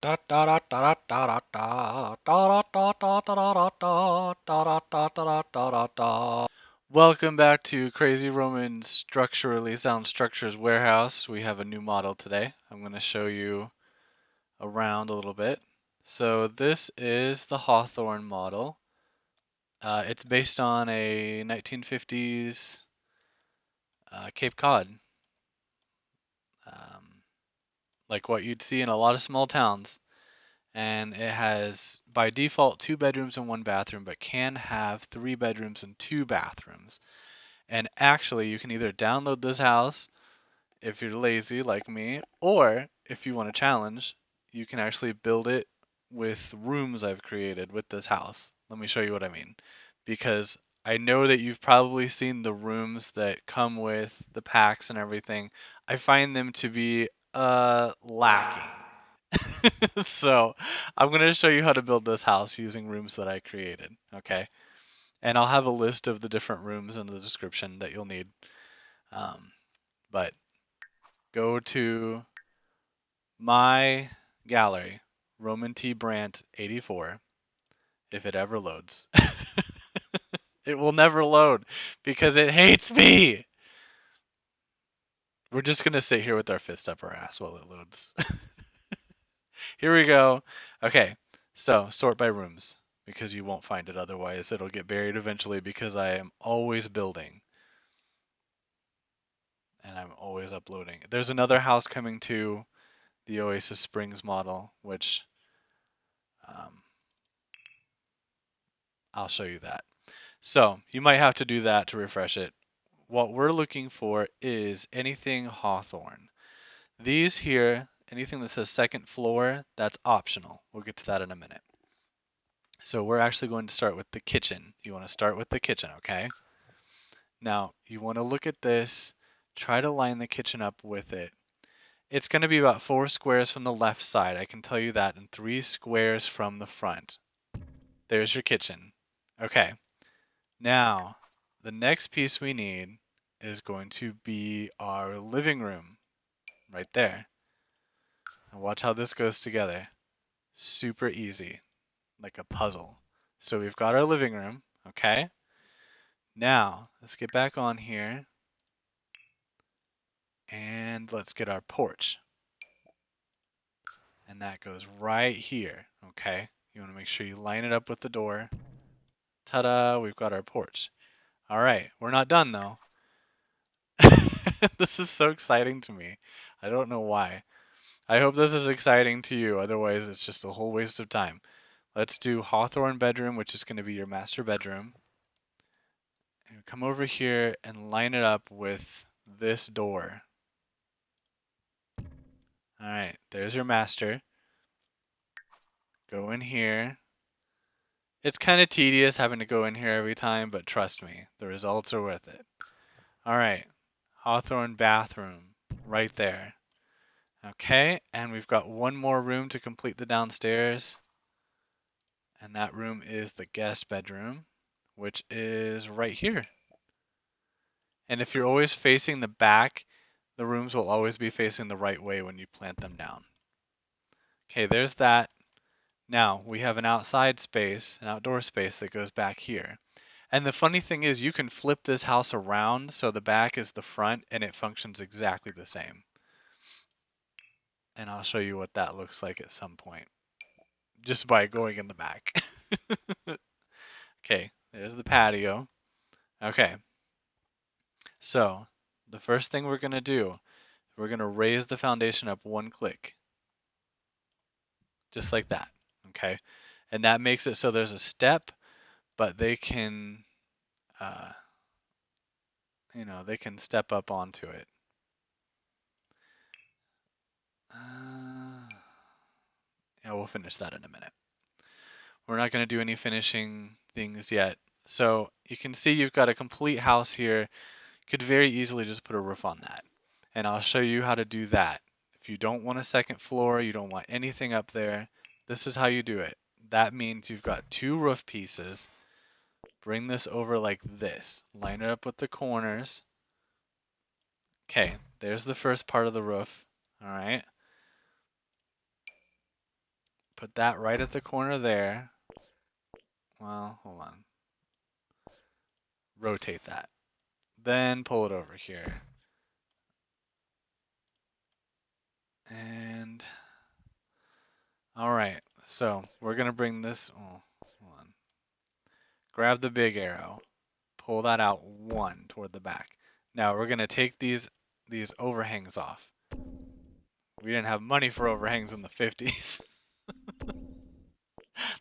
Da da da da da da da da da da da da da da da da da da da. Welcome back to Crazy Roman Structurally Sound Structures Warehouse. We have a new model today. I'm going to show you around a little bit. So this is the Hawthorne model. It's based on a 1950s Cape Cod, um, like what you'd see in a lot of small towns. And it has by default 2 bedrooms and 1 bathroom, but can have 3 bedrooms and 2 bathrooms. And actually, you can either download this house if you're lazy like me, or if you want a challenge, you can actually build it with rooms I've created with this house. Let me show you what I mean. Because I know that you've probably seen the rooms that come with the packs and everything. I find them to be lacking. So I'm going to show you how to build this house using rooms that I created, okay? And I'll have a list of the different rooms in the description that you'll need. Um, but go to my gallery, Roman T. Brandt 84, if it ever loads. It will never load because it hates me. We're just going to sit here with our fists up our ass while it loads. Here we go. Okay, so sort by rooms because you won't find it otherwise. It'll get buried eventually because I am always building and I'm always uploading. There's another house coming to the Oasis Springs model, which um, I'll show you that. So you might have to do that to refresh it. What we're looking for is anything Hawthorne. These here, anything that says second floor, that's optional. We'll get to that in a minute. So we're actually going to start with the kitchen. You want to start with the kitchen, okay? Now, you want to look at this, try to line the kitchen up with it. It's going to be about 4 squares from the left side, I can tell you that, and 3 squares from the front. There's your kitchen. Okay, now the next piece we need is going to be our living room, right there. And watch how this goes together. Super easy, like a puzzle. So we've got our living room, okay? Now, let's get back on here and let's get our porch. And that goes right here, okay? You want to make sure you line it up with the door. Ta-da, we've got our porch. All right, we're not done though. This is so exciting to me. I don't know why. I hope this is exciting to you, otherwise it's just a whole waste of time. Let's do Hawthorne bedroom, which is going to be your master bedroom. And come over here and line it up with this door. All right, there's your master. Go in here. It's kind of tedious having to go in here every time, but trust me, the results are worth it. All right, Hawthorne bathroom right there. Okay, and we've got one more room to complete the downstairs. And that room is the guest bedroom, which is right here. And if you're always facing the back, the rooms will always be facing the right way when you plant them down. Okay, there's that. Now we have an outside space, an outdoor space that goes back here. And the funny thing is you can flip this house around so the back is the front and it functions exactly the same. And I'll show you what that looks like at some point, just by going in the back. Okay, there's the patio. Okay, so the first thing we're going to do, we're going to raise the foundation up 1 click, just like that. Okay, and that makes it so there's a step, but they can, uh, they can step up onto it. Yeah, we'll finish that in a minute. We're not going to do any finishing things yet. So you can see you've got a complete house here. You could very easily just put a roof on that. And I'll show you how to do that. If you don't want a second floor, you don't want anything up there, this is how you do it. That means you've got 2 roof pieces. Bring this over like this. Line it up with the corners. Okay, there's the first part of the roof. All right. Put that right at the corner there. Well, hold on. Rotate that. Then pull it over here. And all right, so we're gonna bring this. Oh, hold on. Grab the big arrow. Pull that out one toward the back. Now we're gonna take these overhangs off. We didn't have money for overhangs in the 50s.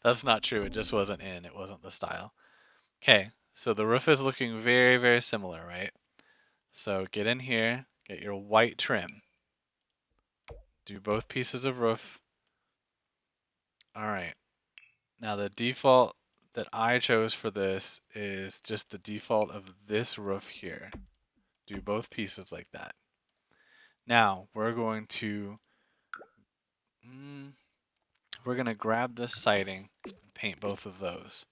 That's not true. It just wasn't in. It wasn't the style. Okay, so the roof is looking very, very similar, right? So get in here, get your white trim. Do both pieces of roof. All right. Now the default that I chose for this is just the default of this roof here. Do both pieces like that. Now mm, we're going to grab this siding and paint both of those.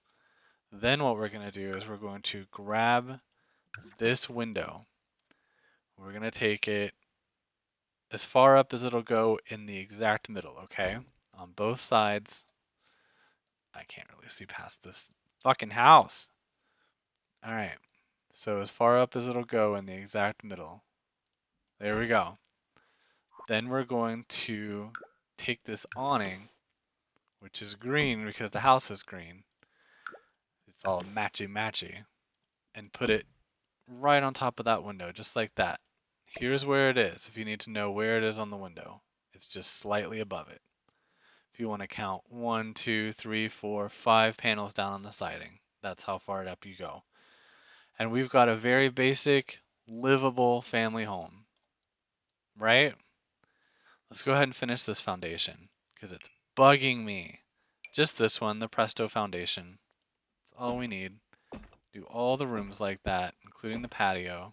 Then what we're going to do is we're going to grab this window. We're going to take it as far up as it'll go in the exact middle, okay? On both sides. I can't really see past this fucking house. All right. So as far up as it'll go in the exact middle. There we go. Then we're going to take this awning, which is green because the house is green. It's all matchy-matchy. And put it right on top of that window, just like that. Here's where it is, if you need to know where it is on the window. It's just slightly above it. If you want to count 1, 2, 3, 4, 5 panels down on the siding, that's how far up you go. And we've got a very basic, livable family home, right? Let's go ahead and finish this foundation because it's bugging me. Just this one, the Presto foundation. That's all we need. Do all the rooms like that, including the patio.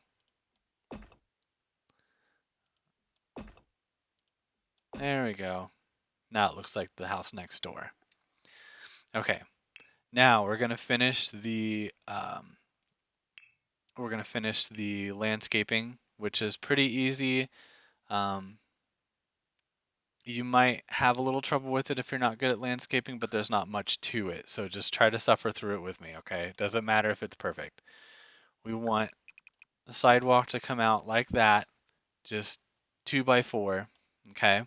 There we go. Now it looks like the house next door. Okay, now we're gonna finish the landscaping, which is pretty easy. Um, you might have a little trouble with it if you're not good at landscaping, but there's not much to it. So just try to suffer through it with me, okay? It doesn't matter if it's perfect. We want the sidewalk to come out like that, just 2 by 4, okay?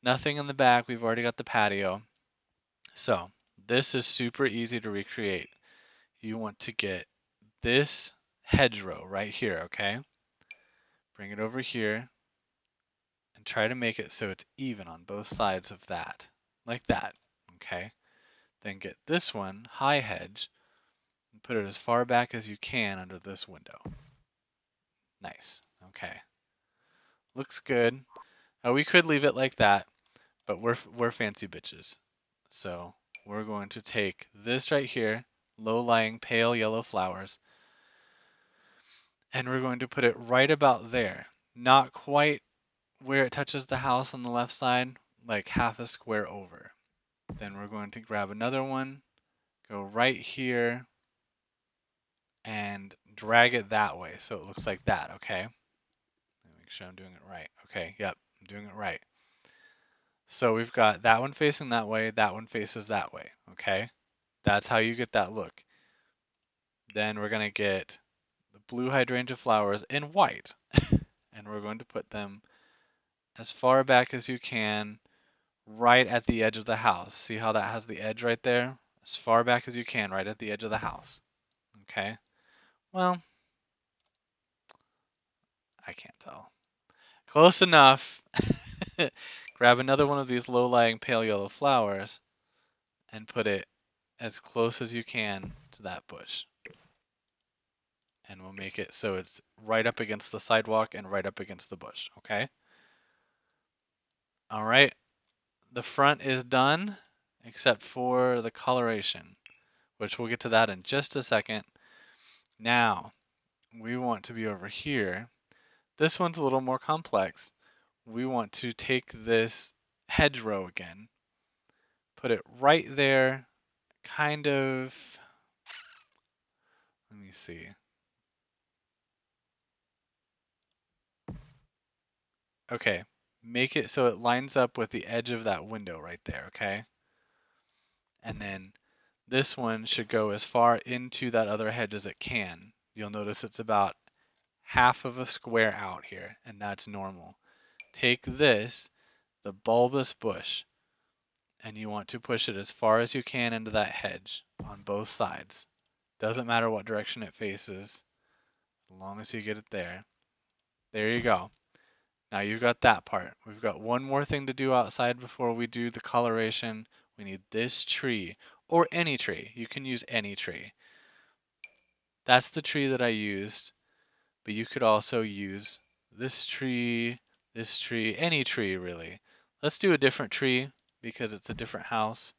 Nothing in the back, we've already got the patio. So this is super easy to recreate. You want to get this hedgerow right here, okay? Bring it over here and try to make it so it's even on both sides of that, like that, okay? Then get this one, high hedge, and put it as far back as you can under this window. Nice, okay. Looks good. We could leave it like that, but we're fancy bitches. So we're going to take this right here, low-lying pale yellow flowers, and we're going to put it right about there. Not quite where it touches the house on the left side, like half a square over. Then we're going to grab another one, go right here, and drag it that way so it looks like that, okay? Make sure I'm doing it right. Okay, yep, I'm doing it right. So we've got that one facing that way, that one faces that way, okay? That's how you get that look. Then we're going to get the blue hydrangea flowers in white, and we're going to put them as far back as you can, right at the edge of the house. See how that has the edge right there? As far back as you can, right at the edge of the house. Okay? Well, I can't tell. Close enough. Grab another one of these low-lying pale yellow flowers and put it as close as you can to that bush. And we'll make it so it's right up against the sidewalk and right up against the bush, okay? All right, the front is done except for the coloration, which we'll get to that in just a second. Now, we want to be over here. This one's a little more complex. We want to take this hedgerow again, put it right there, kind of, let me see. Okay, make it so it lines up with the edge of that window right there, okay? And then this one should go as far into that other hedge as it can. You'll notice it's about half of a square out here, and that's normal. Take this, the bulbous bush, and you want to push it as far as you can into that hedge on both sides. Doesn't matter what direction it faces, as long as you get it there. There you go. Now you've got that part. We've got one more thing to do outside before we do the coloration. We need this tree, or any tree. You can use any tree. That's the tree that I used, but you could also use this tree, any tree really. Let's do a different tree because it's a different house.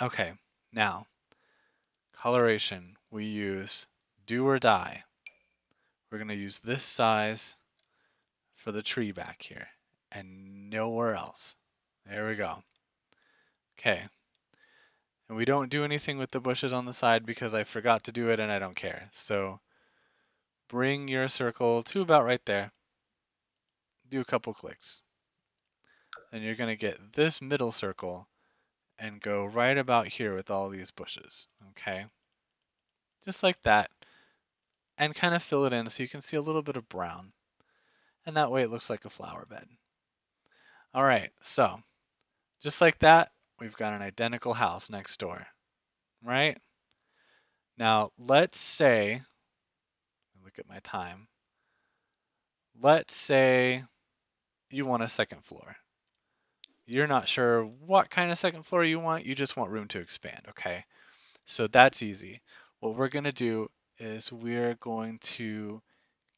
Okay, now, coloration. We use do or die. We're going to use this size for the tree back here and nowhere else. There we go. Okay. And we don't do anything with the bushes on the side because I forgot to do it and I don't care. So bring your circle to about right there. Do a couple clicks. Then you're going to get this middle circle and go right about here with all these bushes. Okay. Just like that. And kind of fill it in so you can see a little bit of brown. And that way it looks like a flower bed. All right. So just like that, we've got an identical house next door. Right? Now let's say, look at my time. Let's say you want a second floor. You're not sure what kind of second floor you want, you just want room to expand, okay? So that's easy. What we're going to do is we're going to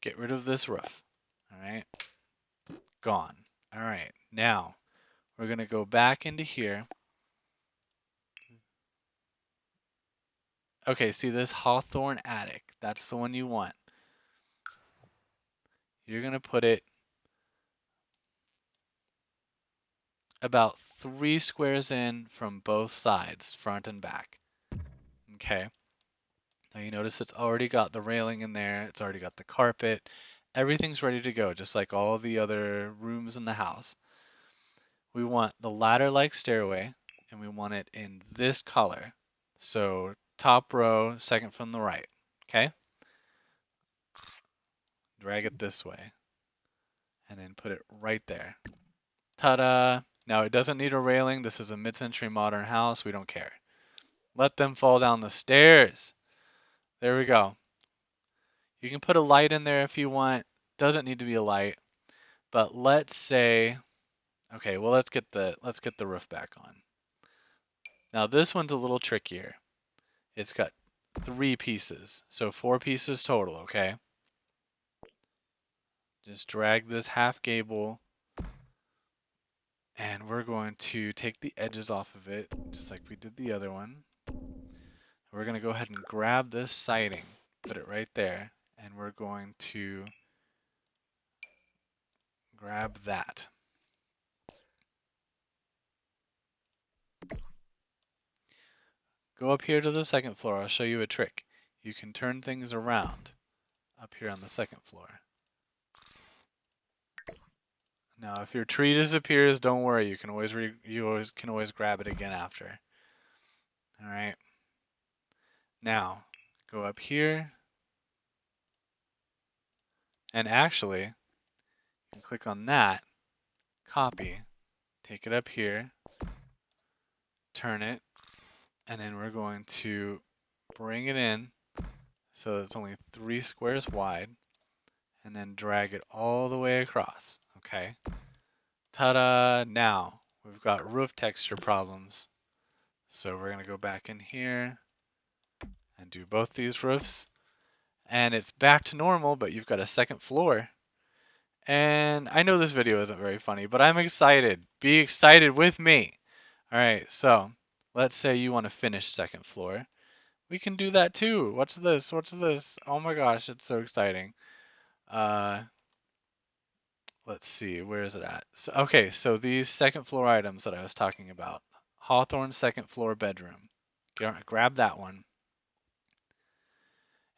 get rid of this roof, all right? Gone. All right, now we're going to go back into here. Okay, see this Hawthorne attic, that's the one you want. You're going to put it about 3 squares in from both sides, front and back. Okay. Now you notice it's already got the railing in there, it's already got the carpet. Everything's ready to go, just like all the other rooms in the house. We want the ladder-like stairway, and we want it in this color. So top row, second from the right. Okay? Drag it this way, and then put it right there. Ta-da! Now it doesn't need a railing. This is a mid-century modern house. We don't care. Let them fall down the stairs. There we go. You can put a light in there if you want. Doesn't need to be a light. But let's say, okay, well let's get the roof back on. Now this one's a little trickier. It's got 3 pieces, so 4 pieces total, okay? Just drag this half gable, and we're going to take the edges off of it, just like we did the other one. We're going to go ahead and grab this siding, put it right there, and we're going to grab that. Go up here to the second floor. I'll show you a trick. You can turn things around up here on the second floor. Now, if your tree disappears, don't worry. You can always grab it again after. All right. Now, go up here, and actually, you can click on that, copy, take it up here, turn it, and then we're going to bring it in so it's only 3 squares wide, and then drag it all the way across. Okay. Ta-da! Now we've got roof texture problems. So we're going to go back in here and do both these roofs. And it's back to normal, but you've got a second floor. And I know this video isn't very funny, but I'm excited. Be excited with me. All right, so let's say you want to finish second floor. We can do that too. What's this? What's this? Oh my gosh, it's so exciting. Let's see, where is it at? So, okay, so these second floor items that I was talking about. Hawthorne second floor bedroom. Grab that one.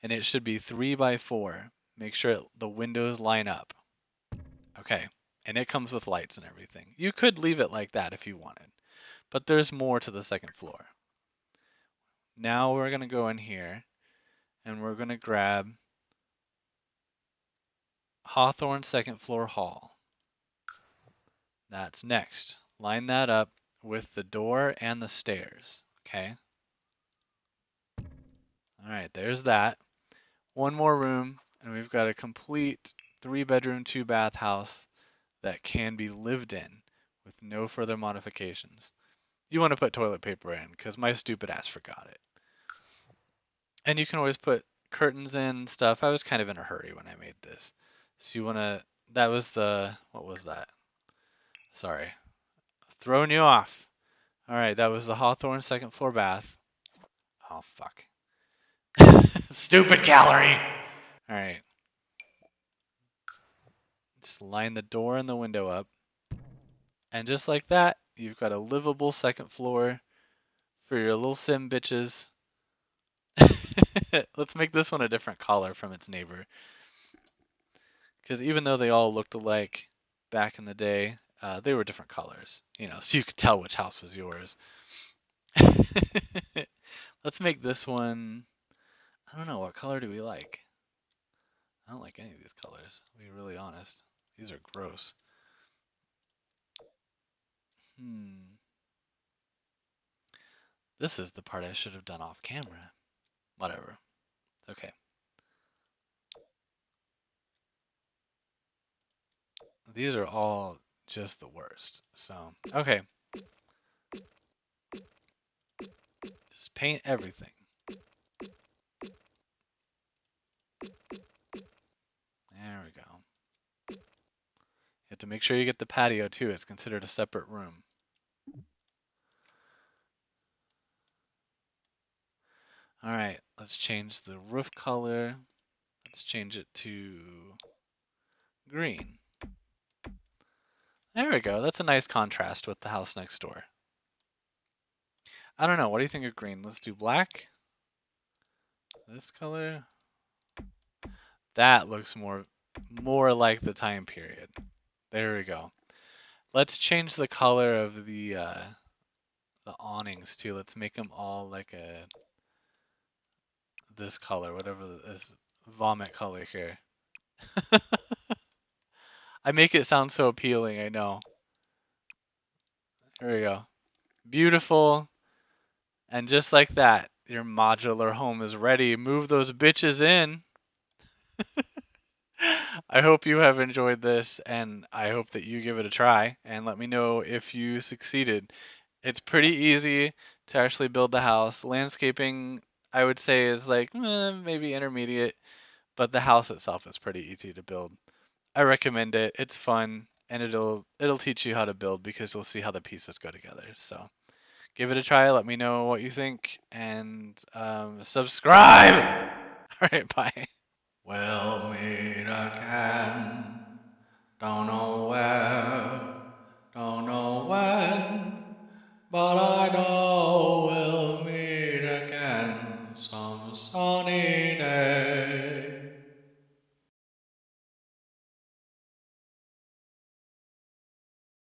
And it should be 3 by 4. Make sure the windows line up. Okay, and it comes with lights and everything. You could leave it like that if you wanted, but there's more to the second floor. Now we're going to go in here and we're going to grab Hawthorne second floor hall. That's next. Line that up with the door and the stairs, okay? All right, there's that. One more room, and we've got a complete 3-bedroom, 2-bath house that can be lived in with no further modifications. You want to put toilet paper in, because my stupid ass forgot it. And you can always put curtains in and stuff. I was kind of in a hurry when I made this. So you want to, that was the, what was that? Sorry. Throwing you off. All right, that was the Hawthorne second floor bath. Oh, fuck. Stupid gallery. All right. Just line the door and the window up. And just like that, you've got a livable second floor for your little sim bitches. Let's make this one a different color from its neighbor. Because even though they all looked alike back in the day, they were different colors. You know, so you could tell which house was yours. Let's make this one. I don't know, what color do we like? I don't like any of these colors, to be really honest. These are gross. This is the part I should have done off camera. Whatever. Okay. These are all just the worst. So, okay. Just paint everything. There we go. You have to make sure you get the patio too. It's considered a separate room. All right, let's change the roof color. Let's change it to green. There we go. That's a nice contrast with the house next door. I don't know. What do you think of green? Let's do black. This color. That looks more like the time period. There we go. Let's change the color of the awnings too. Let's make them all like this color, whatever this vomit color here. I make it sound so appealing, I know. There we go. Beautiful. And just like that, your modular home is ready. Move those bitches in. I hope you have enjoyed this, and I hope that you give it a try and let me know if you succeeded. It's pretty easy to actually build the house. Landscaping, I would say, is like maybe intermediate, but the house itself is pretty easy to build. I recommend it. It's fun, and it'll teach you how to build because you'll see how the pieces go together. So give it a try. Let me know what you think, and subscribe. All right, bye. Well, meet again. Don't know where, don't know when, but